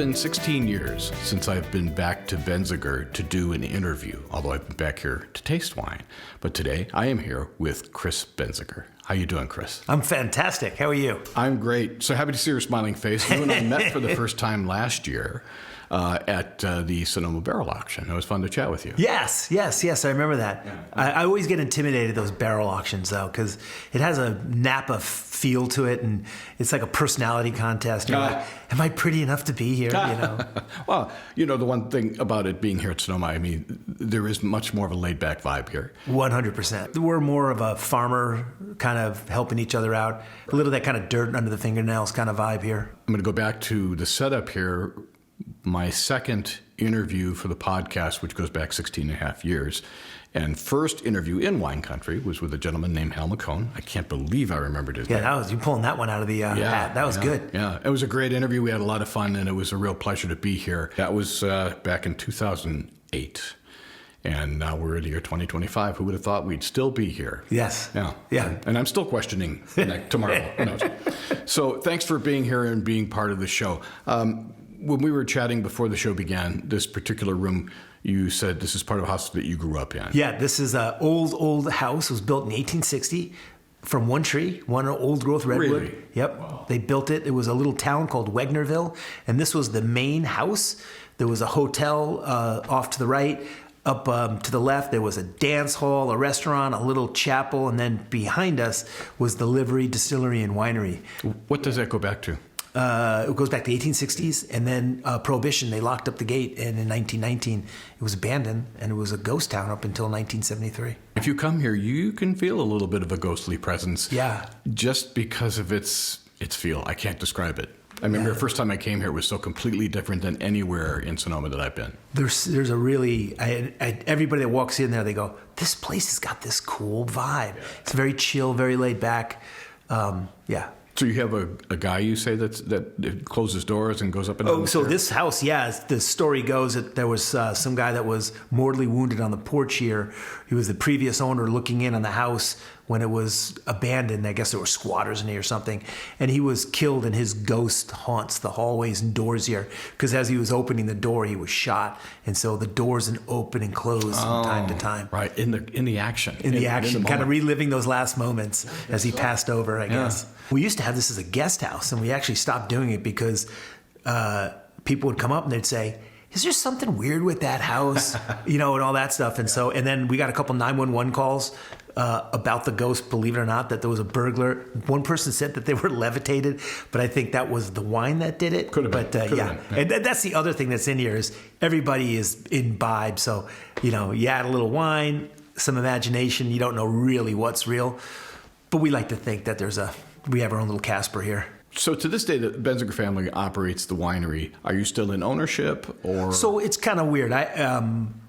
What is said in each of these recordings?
been 16 years since I've been back to Benziger to do an interview, although I've been back here to taste wine. But today I am here with Chris Benziger. How you doing, Chris? I'm fantastic. How are you? I'm great. So happy to see your smiling face. You and I met for the first time last year at the Sonoma barrel auction. It was fun to chat with you. Yes. I remember that. Yeah. I always get intimidated at those barrel auctions, though, because it has a Napa feel to it, and it's like a personality contest. You're like, am I pretty enough to be here? Well, the one thing about it being here at Sonoma, I mean, there is much more of a laid-back vibe here. 100%. We're more of a farmer, kind of helping each other out. A little of that kind of dirt under the fingernails kind of vibe here. I'm going to go back to the setup here. My second interview for the podcast, which goes back 16 and a half years, and first interview in wine country was with a gentleman named Hal McCone. I can't believe I remembered his name. Yeah, you pulling that one out of the hat. That was good. Yeah, it was a great interview. We had a lot of fun, and it was a real pleasure to be here. That was back in 2008. And now we're in the year 2025. Who would have thought we'd still be here? Yes. Yeah. And I'm still questioning tomorrow. Who knows? So thanks for being here and being part of the show. When we were chatting before the show began, this particular room, you said this is part of a house that you grew up in. Yeah, this is an old house. It was built in 1860 from one tree, one old growth redwood. Really? Yep. Wow. They built it. It was a little town called Wegnerville, and this was the main house. There was a hotel off to the right. Up to the left, there was a dance hall, a restaurant, a little chapel, and then behind us was the livery, distillery, and winery. What does that go back to? It goes back to the 1860s, and then Prohibition, they locked up the gate, and in 1919, it was abandoned, and it was a ghost town up until 1973. If you come here, you can feel a little bit of a ghostly presence. Yeah. Just because of its feel. I can't describe it. I remember the first time I came here, it was so completely different than anywhere in Sonoma that I've been. There's a really, everybody that walks in there, they go, this place has got this cool vibe. Yeah. It's very chill, very laid back. So you have a guy, you say, that closes doors and goes up and down the so stairs? This house, the story goes that there was some guy that was mortally wounded on the porch here. He was the previous owner looking in on the house when it was abandoned. I guess there were squatters in here or something. And he was killed, and his ghost haunts the hallways and doors here. Because as he was opening the door, he was shot. And so the doors would open and close from time to time. Right, in the action. In the action, kind of reliving those last moments as he passed over, I guess. We used to have this as a guest house, and we actually stopped doing it because people would come up and they'd say, is there something weird with that house? And all that stuff. And and then we got a couple 911 calls about the ghost, believe it or not, that there was a burglar. One person said that they were levitated, but I think that was the wine that did it. Could have been. Yeah. And that's the other thing that's in here is everybody is imbibed. So, you add a little wine, some imagination. You don't know really what's real. But we like to think that we have our own little Casper here. So to this day, the Benziger family operates the winery. Are you still in ownership, or? So it's kind of weird.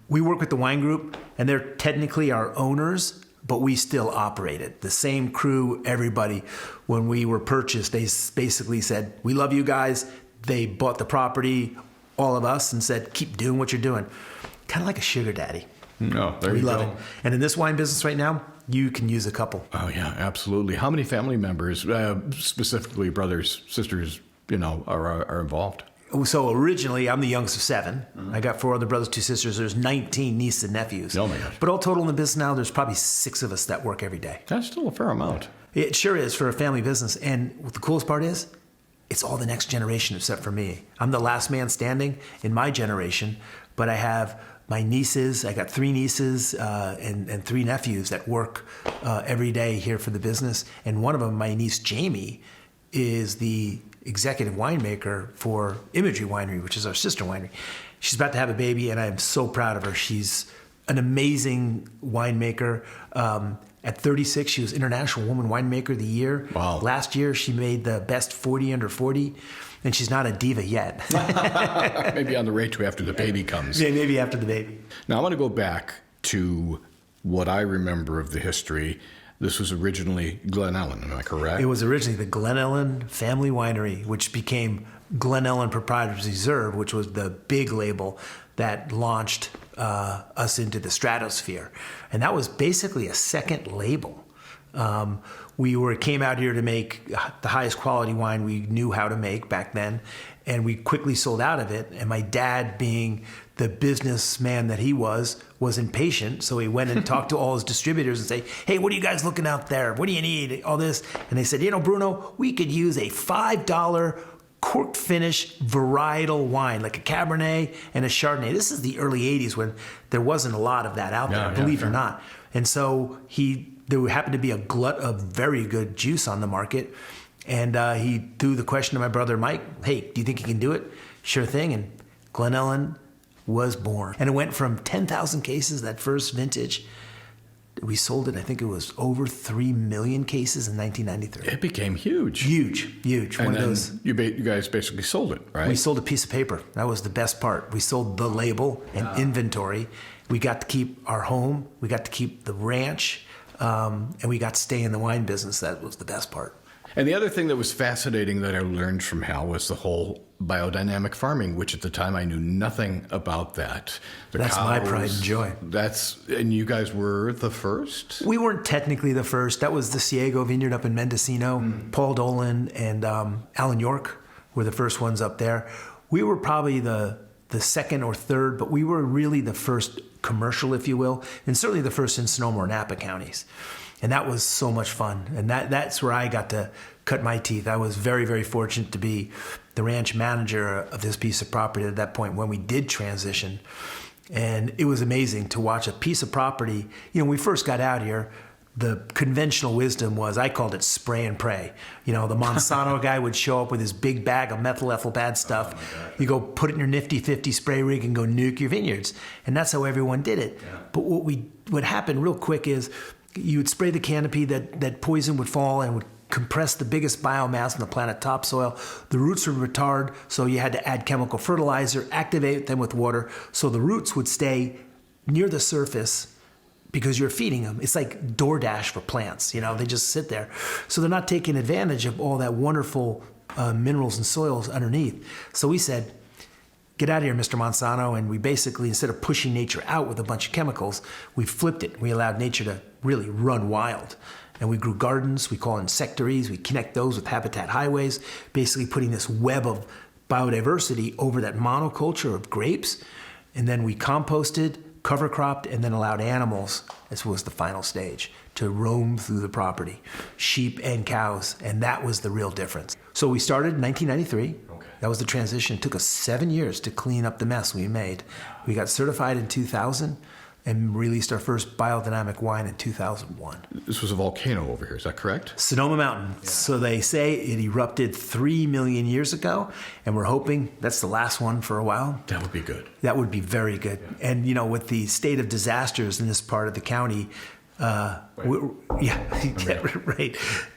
We work with the wine group, and they're technically our owners, but we still operate it. The same crew, everybody. When we were purchased, they basically said, we love you guys. They bought the property, all of us, and said, keep doing what you're doing. Kind of like a sugar daddy. No, there you go. We love it. And in this wine business right now, you can use a couple. Oh, yeah, absolutely. How many family members, specifically brothers, sisters, are involved? So originally, I'm the youngest of 7. Mm-hmm. I got 4 other brothers, 2 sisters. There's 19 nieces and nephews. Oh, my gosh. But all total in the business now, there's probably 6 of us that work every day. That's still a fair amount. It sure is for a family business. And what the coolest part is, it's all the next generation except for me. I'm the last man standing in my generation, but I have my nieces. I got 3 nieces and 3 nephews that work every day here for the business. And one of them, my niece Jamie, is the executive winemaker for Imagery Winery, which is our sister winery. She's about to have a baby, and I am so proud of her. She's an amazing winemaker. At 36, she was International Woman Winemaker of the Year. Wow. Last year, she made the best 40 under 40. And she's not a diva yet. Maybe on the way to after the baby comes. Yeah, maybe after the baby. Now, I want to go back to what I remember of the history. This was originally Glen Ellen, am I correct? It was originally the Glen Ellen Family Winery, which became Glen Ellen Proprietors Reserve, which was the big label that launched us into the stratosphere. And that was basically a second label We came out here to make the highest quality wine we knew how to make back then, and we quickly sold out of it. And my dad, being the businessman that he was impatient. So he went and talked to all his distributors and say, hey, what are you guys looking out there? What do you need? All this. And they said, Bruno, we could use a $5 corked finish varietal wine, like a Cabernet and a Chardonnay. This is the early 80s when there wasn't a lot of that out there, believe it or not. And so there happened to be a glut of very good juice on the market. And he threw the question to my brother, Mike, hey, do you think you can do it? Sure thing. And Glen Ellen was born. And it went from 10,000 cases that first vintage. We sold it, I think it was over 3 million cases in 1993. It became huge. Huge. And then you guys basically sold it, right? We sold a piece of paper. That was the best part. We sold the label and inventory. We got to keep our home. We got to keep the ranch. And we got to stay in the wine business. That was the best part. And the other thing that was fascinating that I learned from Hal was the whole biodynamic farming, which at the time I knew nothing about that. That's my pride and joy. And you guys were the first? We weren't technically the first. That was the Ciego Vineyard up in Mendocino. Paul Dolan and Alan York were the first ones up there. We were probably the second or third, but we were really the first commercial, if you will, and certainly the first in Sonoma or Napa counties. And that was so much fun. And that's where I got to cut my teeth. I was very, very fortunate to be the ranch manager of this piece of property at that point when we did transition. And it was amazing to watch a piece of property. When we first got out here, the conventional wisdom was, I called it spray and pray. The Monsanto guy would show up with his big bag of methyl ethyl bad stuff. You go put it in your nifty 50 spray rig and go nuke your vineyards. And that's how everyone did it. Yeah. But what happened real quick is, you would spray the canopy, that poison would fall and would compress the biggest biomass on the planet topsoil. The roots would retard, so you had to add chemical fertilizer, activate them with water, so the roots would stay near the surface because you're feeding them. It's like DoorDash for plants. They just sit there. So they're not taking advantage of all that wonderful minerals and soils underneath. So we said, get out of here, Mr. Monsanto. And we basically, instead of pushing nature out with a bunch of chemicals, we flipped it. We allowed nature to really run wild. And we grew gardens. We call insectaries. We connect those with habitat highways, basically putting this web of biodiversity over that monoculture of grapes. And then we composted, cover cropped, and then allowed animals, this was the final stage, to roam through the property, sheep and cows. And that was the real difference. So we started in 1993. That was the transition. It took us 7 years to clean up the mess we made. We got certified in 2000 and released our first biodynamic wine in 2001. This was a volcano over here, is that correct? Sonoma Mountain. Yeah. So they say it erupted 3 million years ago, and we're hoping that's the last one for a while. That would be good. That would be very good. Yeah. And, with the state of disasters in this part of the county, right.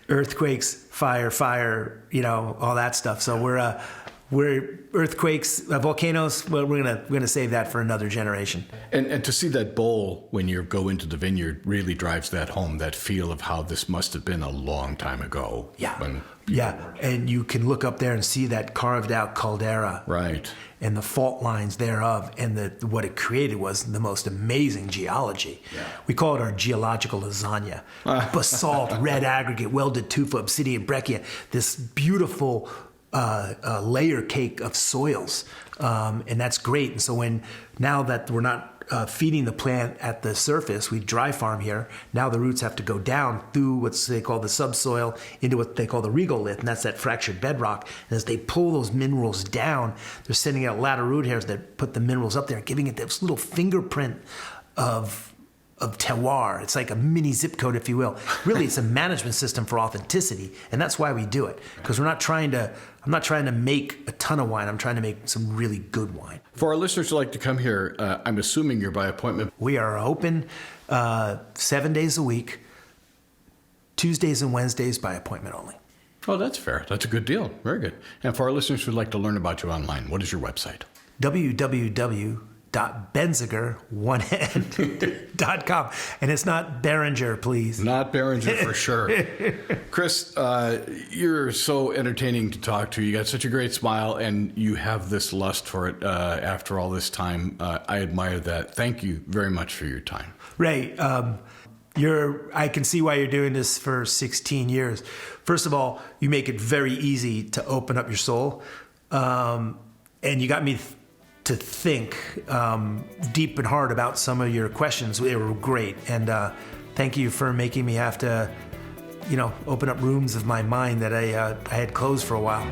Earthquakes, fire, all that stuff. So we're earthquakes, volcanoes. Well, we're gonna save that for another generation. And to see that bowl when you go into the vineyard really drives that home. That feel of how this must have been a long time ago. Yeah. And you can look up there and see that carved out caldera. Right. And the fault lines thereof, and what it created was the most amazing geology. Yeah. We call it our Geological Lasagna. Basalt, red aggregate, welded tufa, obsidian, breccia. This beautiful layer cake of soils, and that's great. And so now that we're not feeding the plant at the surface, we dry farm here. Now the roots have to go down through what they call the subsoil into what they call the regolith, and that's that fractured bedrock. And as they pull those minerals down, they're sending out ladder root hairs that put the minerals up there, giving it this little fingerprint of terroir. It's like a mini zip code, if you will. Really, it's a management system for authenticity, and that's why we do it. Because I'm not trying to make a ton of wine. I'm trying to make some really good wine. For our listeners who like to come here, I'm assuming you're by appointment. We are open 7 days a week, Tuesdays and Wednesdays by appointment only. Oh, that's fair. That's a good deal. Very good. And for our listeners who'd like to learn about you online, what is your website? www.benziger.com. And it's not Behringer, please. Not Behringer for sure. Chris, you're so entertaining to talk to. You got such a great smile, and you have this lust for it after all this time. I admire that. Thank you very much for your time. Ray, I can see why you're doing this for 16 years. First of all, you make it very easy to open up your soul. And you got me to think deep and hard about some of your questions. They were great. And thank you for making me have to, open up rooms of my mind that I had closed for a while.